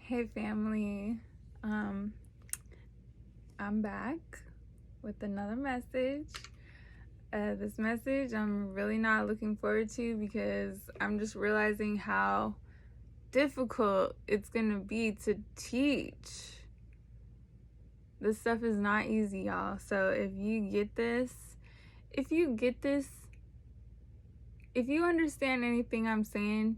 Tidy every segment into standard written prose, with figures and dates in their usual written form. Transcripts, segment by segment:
Hey family, I'm back with another message. This message I'm really not looking forward to because I'm just realizing how difficult it's gonna be to teach. This stuff is not easy, y'all. So if you understand anything I'm saying,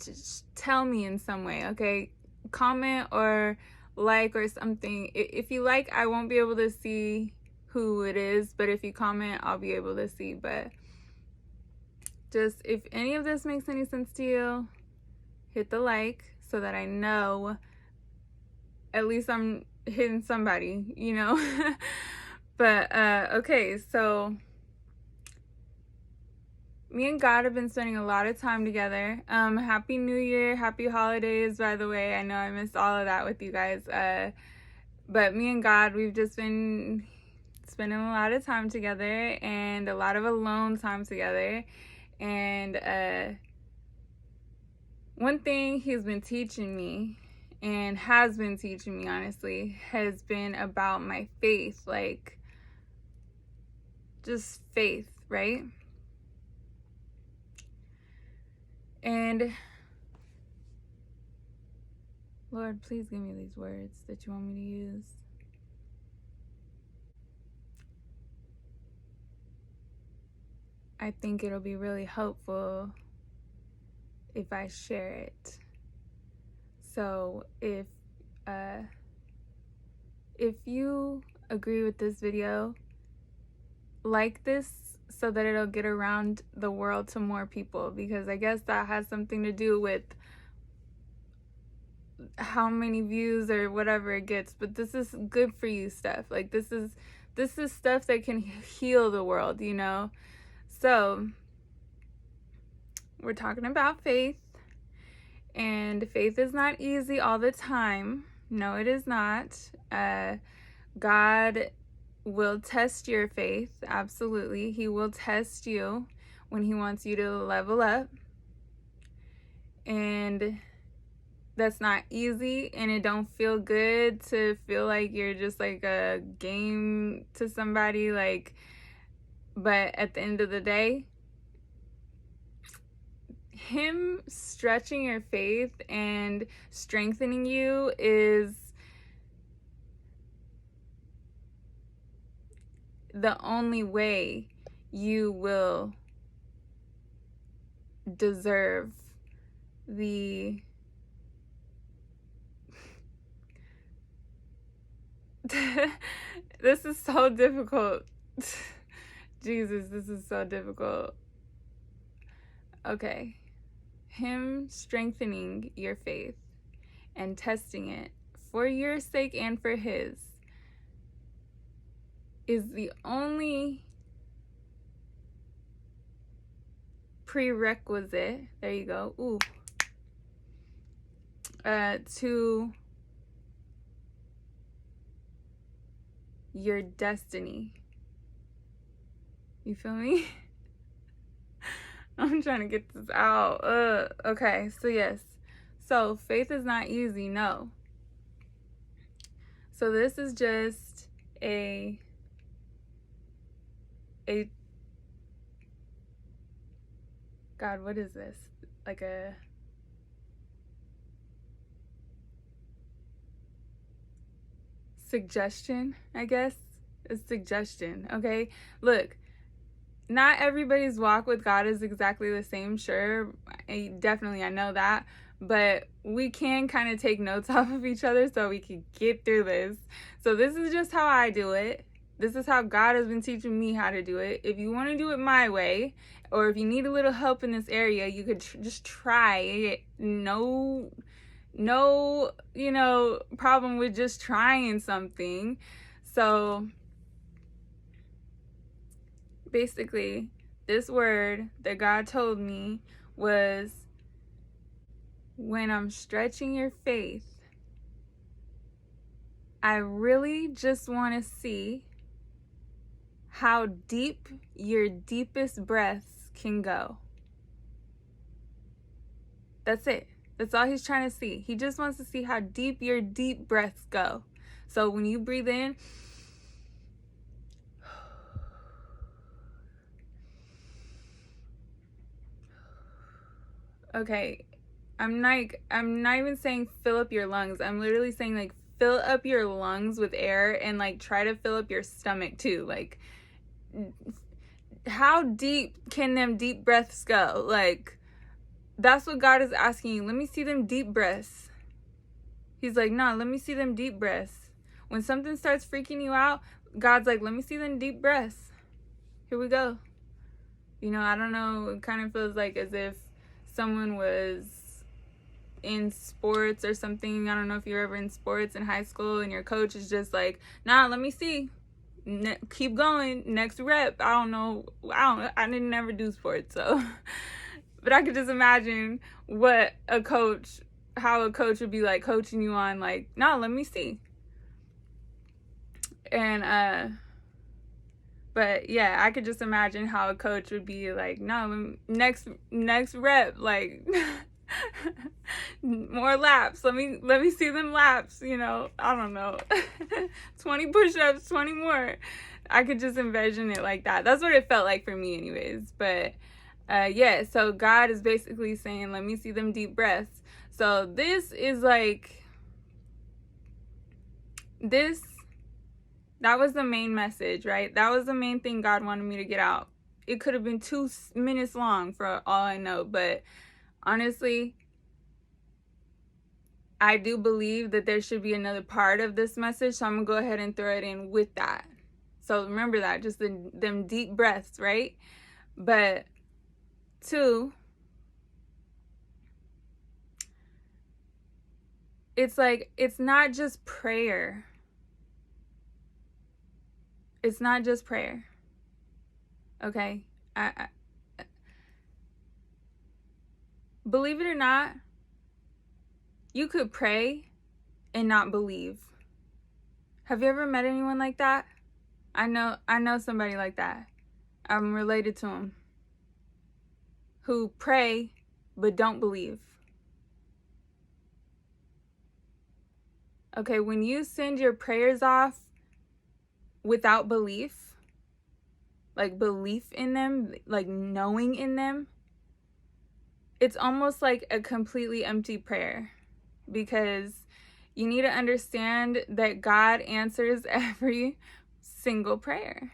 just tell me in some way, okay? Comment or like or something. If you like, I won't be able to see who it is, but if you comment, I'll be able to see. But just if any of this makes any sense to you, hit the like so that I know at least I'm hitting somebody, you know? But okay, so me and God have been spending a lot of time together. Happy New Year, happy holidays, by the way. I know I missed all of that with you guys. But me and God, we've just been spending a lot of time together and a lot of alone time together. And one thing He's been teaching me, and has been teaching me, honestly, has been about my faith. Like, just faith, right? And Lord, please give me these words that you want me to use. I think it'll be really helpful if I share it. So if you agree with this video, like this so that it'll get around the world to more people, because I guess that has something to do with how many views or whatever it gets. But this is good for you stuff. Like this is stuff that can heal the world, you know? So we're talking about faith, and faith is not easy all the time. No, it is not. God will test your faith. Absolutely. He will test you when He wants you to level up. And that's not easy, and it don't feel good to feel like you're just like a game to somebody, like, but at the end of the day, Him stretching your faith and strengthening you is the only way you will deserve the this is so difficult. Jesus, this is so difficult. Okay. Him strengthening your faith and testing it for your sake and for His is the only prerequisite, there you go, to your destiny. You feel me? I'm trying to get this out. Okay, so yes. So faith is not easy, no. So this is just a God, what is this? Like a suggestion, I guess. A suggestion, okay? Look, not everybody's walk with God is exactly the same, sure. I know that. But we can kind of take notes off of each other so we can get through this. So this is just how I do it. This is how God has been teaching me how to do it. If you want to do it my way, or if you need a little help in this area, you could just try it. No, problem with just trying something. So basically, this word that God told me was, when I'm stretching your faith, I really just want to see how deep your deepest breaths can go. That's it. That's all he's trying to see. He just wants to see how deep your deep breaths go. So when you breathe in, okay, I'm not even saying fill up your lungs. I'm literally saying like fill up your lungs with air and like try to fill up your stomach too. Like, how deep can them deep breaths go? Like, that's what God is asking you. Let me see them deep breaths. He's like, no, let me see them deep breaths. When something starts freaking you out, God's like, let me see them deep breaths. Here we go. You know, I don't know. It kind of feels like as if someone was in sports or something. I don't know if you're ever in sports in high school and your coach is just like, nah, let me see. Keep going. Next rep. I don't know. I didn't never do sports, so. But I could just imagine how a coach would be like coaching you on, like, no, let me see. And, but yeah, I could just imagine how a coach would be like, no, next rep, like, more laps. Let me see them laps, you know, I don't know, 20 push-ups, 20 more. I could just envision it like that. That's what it felt like for me anyways. But yeah, so God is basically saying, let me see them deep breaths. So this is like, that was the main message, right? That was the main thing God wanted me to get out. It could have been 2 minutes long for all I know, but honestly, I do believe that there should be another part of this message, so I'm going to go ahead and throw it in with that. So remember that, just them deep breaths, right? But 2, it's like, it's not just prayer. It's not just prayer. Okay? I believe it or not, you could pray and not believe. Have you ever met anyone like that? I know somebody like that. I'm related to him. Who pray but don't believe. Okay, when you send your prayers off without belief, like belief in them, like knowing in them, it's almost like a completely empty prayer, because you need to understand that God answers every single prayer.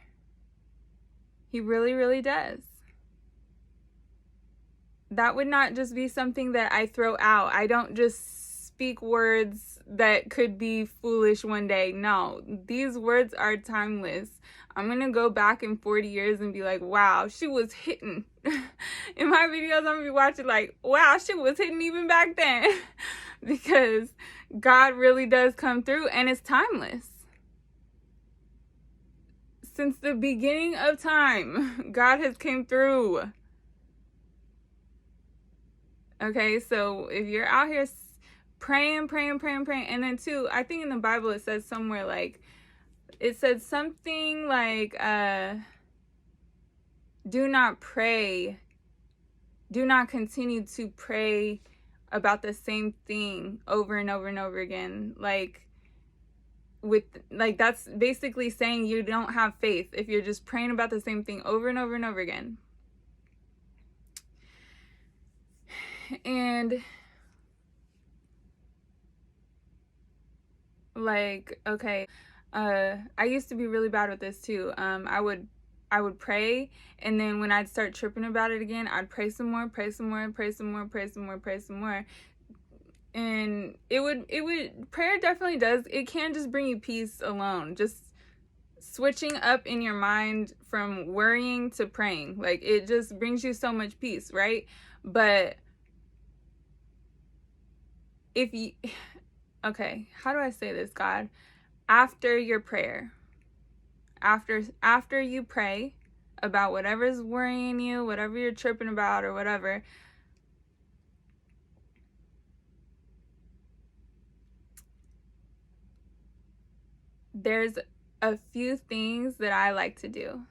He really, really does. That would not just be something that I throw out. I don't just speak words that could be foolish one day. No, these words are timeless. I'm going to go back in 40 years and be like, wow, she was hitting. In my videos, I'm going to be watching like, wow, she was hitting even back then. Because God really does come through, and it's timeless. Since the beginning of time, God has came through. Okay, so if you're out here praying, and then 2, I think in the Bible it says somewhere like, it said something like, do not continue to pray about the same thing over and over and over again. That's basically saying you don't have faith if you're just praying about the same thing over and over and over again. And like, okay, I used to be really bad with this too. I would pray, and then when I'd start tripping about it again, I'd pray some more, and prayer definitely does, it can just bring you peace alone. Just switching up in your mind from worrying to praying, like, it just brings you so much peace, right? But if you, okay, how do I say this, God? After your prayer, after you pray about whatever's worrying you, whatever you're tripping about or whatever, there's a few things that I like to do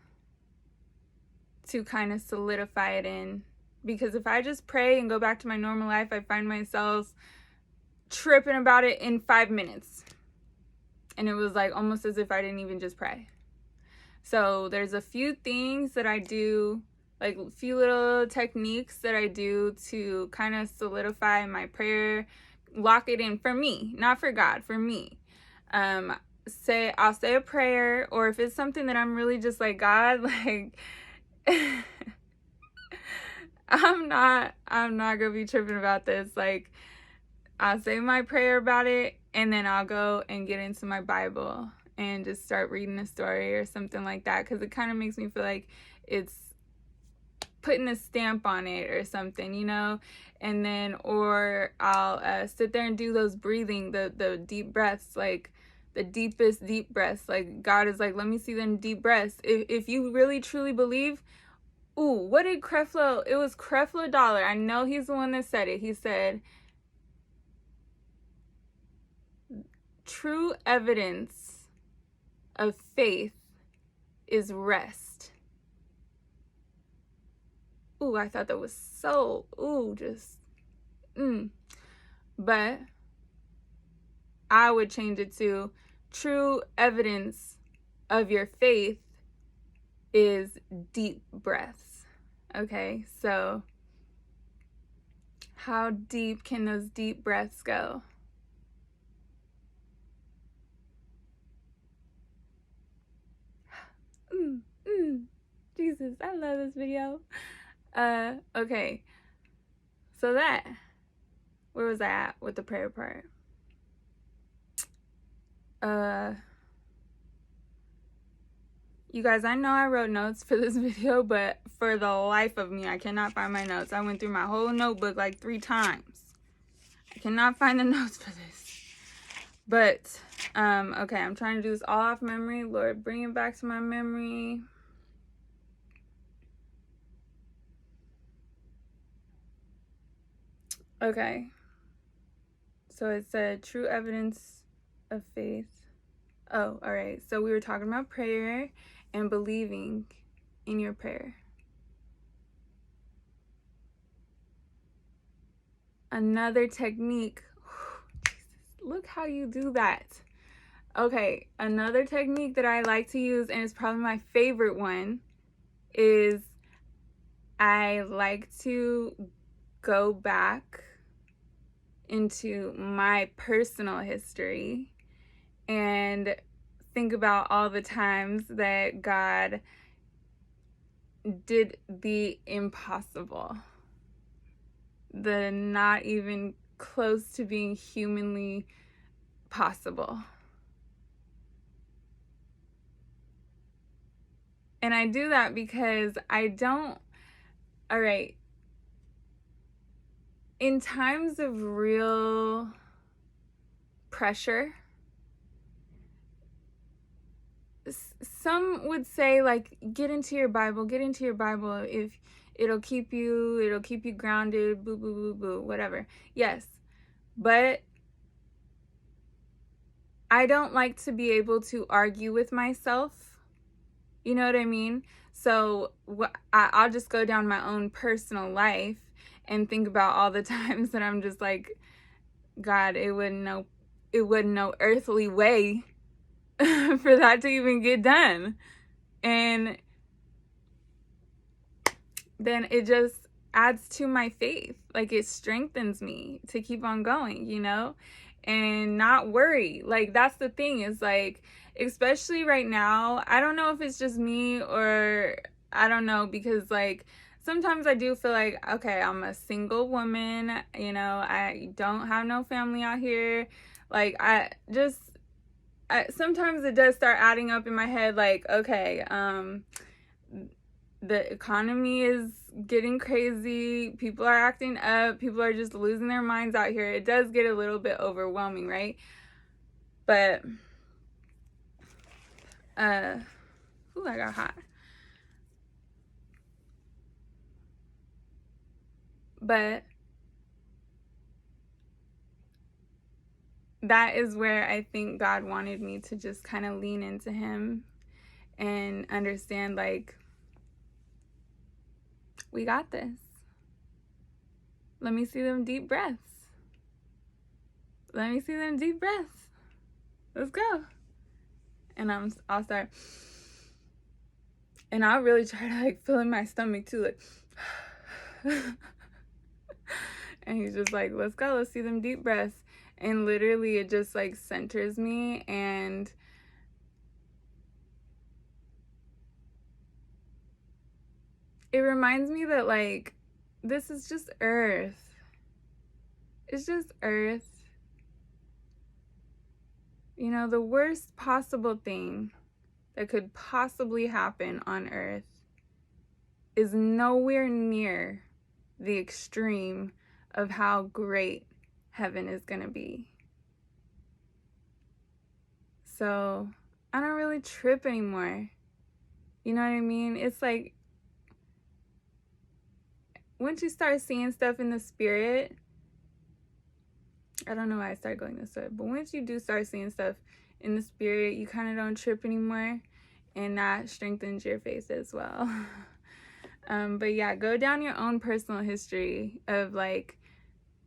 to kind of solidify it in because if I just pray and go back to my normal life, I find myself tripping about it in 5 minutes. And it was like almost as if I didn't even just pray. So there's a few things that I do, like a few little techniques that I do to kind of solidify my prayer, lock it in for me, not for God, for me. I'll say a prayer, or if it's something that I'm really just like, God, like I'm not gonna be tripping about this. Like, I'll say my prayer about it, and then I'll go and get into my Bible and just start reading a story or something like that, because it kind of makes me feel like it's putting a stamp on it or something, you know. And then, or I'll sit there and do those breathing, the deep breaths, like the deepest deep breaths. Like, God is like, let me see them deep breaths. If you really truly believe. Ooh, what did Creflo, it was Creflo Dollar, I know he's the one that said it. He said, true evidence of faith is rest. Ooh, I thought that was so, But I would change it to, true evidence of your faith is deep breaths. Okay, so how deep can those deep breaths go? Jesus, I love this video. Okay, so where was I at with the prayer part? You guys, I know I wrote notes for this video, but for the life of me, I cannot find my notes. I went through my whole notebook like 3 times. I cannot find the notes for this. But, okay, I'm trying to do this all off memory. Lord, bring it back to my memory. Okay. So it said true evidence of faith. Oh, all right. So we were talking about prayer and believing in your prayer. Another technique. Jesus, look how you do that. Okay, another technique that I like to use, and it's probably my favorite one, is I like to go back into my personal history and think about all the times that God did the impossible, the not even close to being humanly possible. And I do that because all right, in times of real pressure, some would say, like, get into your Bible, if it'll keep you grounded, boo, boo, boo, boo, whatever. Yes, but I don't like to be able to argue with myself. You know what I mean? So I'll just go down my own personal life and think about all the times that I'm just like, God, it wasn't no earthly way for that to even get done. And then it just adds to my faith. Like, it strengthens me to keep on going, you know, and not worry. Like, that's the thing, is like, especially right now, I don't know if it's just me, or I don't know, because like sometimes I do feel like, okay, I'm a single woman, you know, I don't have no family out here. Like, sometimes it does start adding up in my head, like, okay, the economy is getting crazy, people are acting up, people are just losing their minds out here. It does get a little bit overwhelming, right? But I got hot. But that is where I think God wanted me to just kind of lean into him and understand, like, we got this. Let me see them deep breaths. Let me see them deep breaths. Let's go. And I'll start. And I'll really try to like fill in my stomach too, like. And he's just like, let's go, let's see them deep breaths. And literally it just like centers me, and it reminds me that like this is just earth. It's just earth. You know, the worst possible thing that could possibly happen on earth is nowhere near the extreme of how great heaven is going to be. So I don't really trip anymore. You know what I mean? It's like, once you start seeing stuff in the spirit, I don't know why I started going this way, but once you do start seeing stuff in the spirit, you kind of don't trip anymore, and that strengthens your faith as well. But yeah, go down your own personal history of like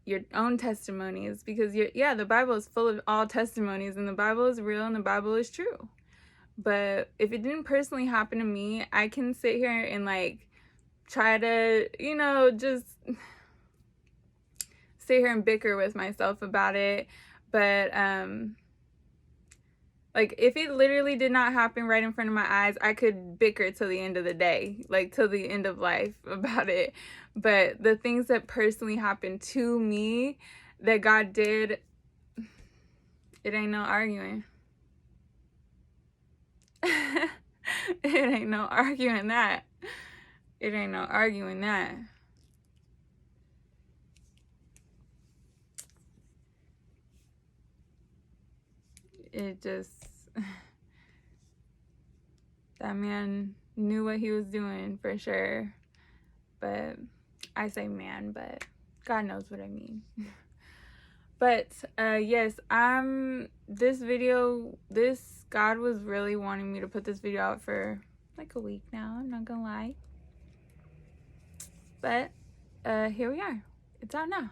your own testimonies, because the Bible is full of all testimonies, and the Bible is real and the Bible is true. But if it didn't personally happen to me, I can sit here and like try to, you know, just sit here and bicker with myself about it. But like if it literally did not happen right in front of my eyes, I could bicker till the end of the day, like till the end of life about it. But the things that personally happened to me that God did, it ain't no arguing. It ain't no arguing that. It ain't no arguing that. It just, that man knew what he was doing for sure. But I say man, but God knows what I mean. But yes, God was really wanting me to put this video out for like a week now, I'm not gonna lie. But here we are. It's out now.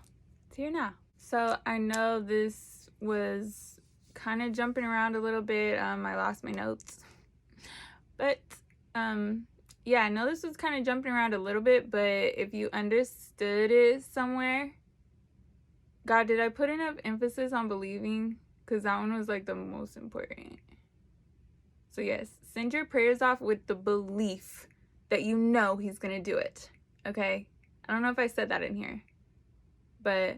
It's here now. So I know this was kind of jumping around a little bit. I lost my notes. But yeah, I know this was kind of jumping around a little bit, but if you understood it somewhere, God, did I put enough emphasis on believing? Because that one was like the most important. So yes, send your prayers off with the belief that you know he's going to do it. Okay? I don't know if I said that in here, but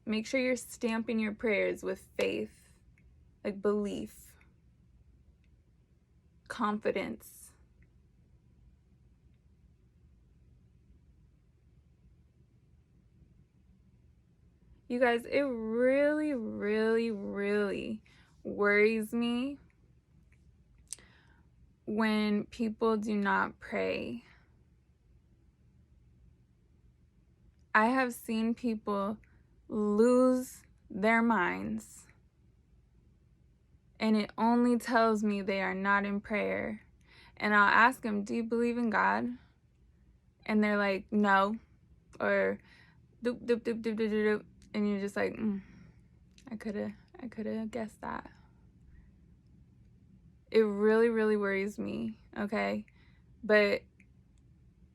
make sure you're stamping your prayers with faith, like belief, confidence. You guys, it really, really, really worries me when people do not pray. I have seen people lose their minds, and it only tells me they are not in prayer. And I'll ask them, do you believe in God? And they're like, no. Or doop, doop, doop, doop, doop, doop. And you're just like, I could have guessed that. It really, really worries me, okay? But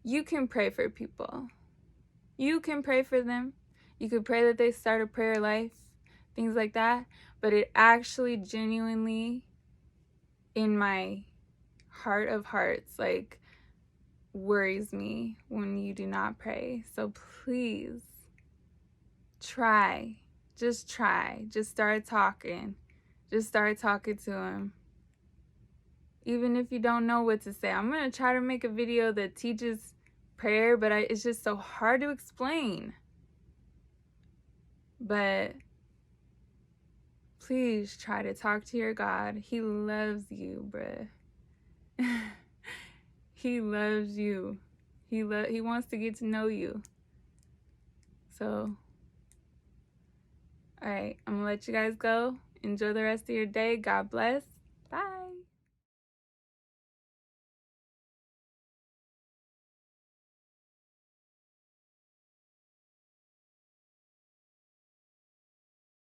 you can pray for people. You can pray for them. You could pray that they start a prayer life, things like that. But it actually genuinely, in my heart of hearts, like, worries me when you do not pray. So please, try. Just try. Just start talking. Just start talking to him. Even if you don't know what to say. I'm going to try to make a video that teaches prayer, but it's just so hard to explain. But please try to talk to your God. He loves you, bruh. He loves you. He wants to get to know you. So, all right, I'm going to let you guys go. Enjoy the rest of your day. God bless.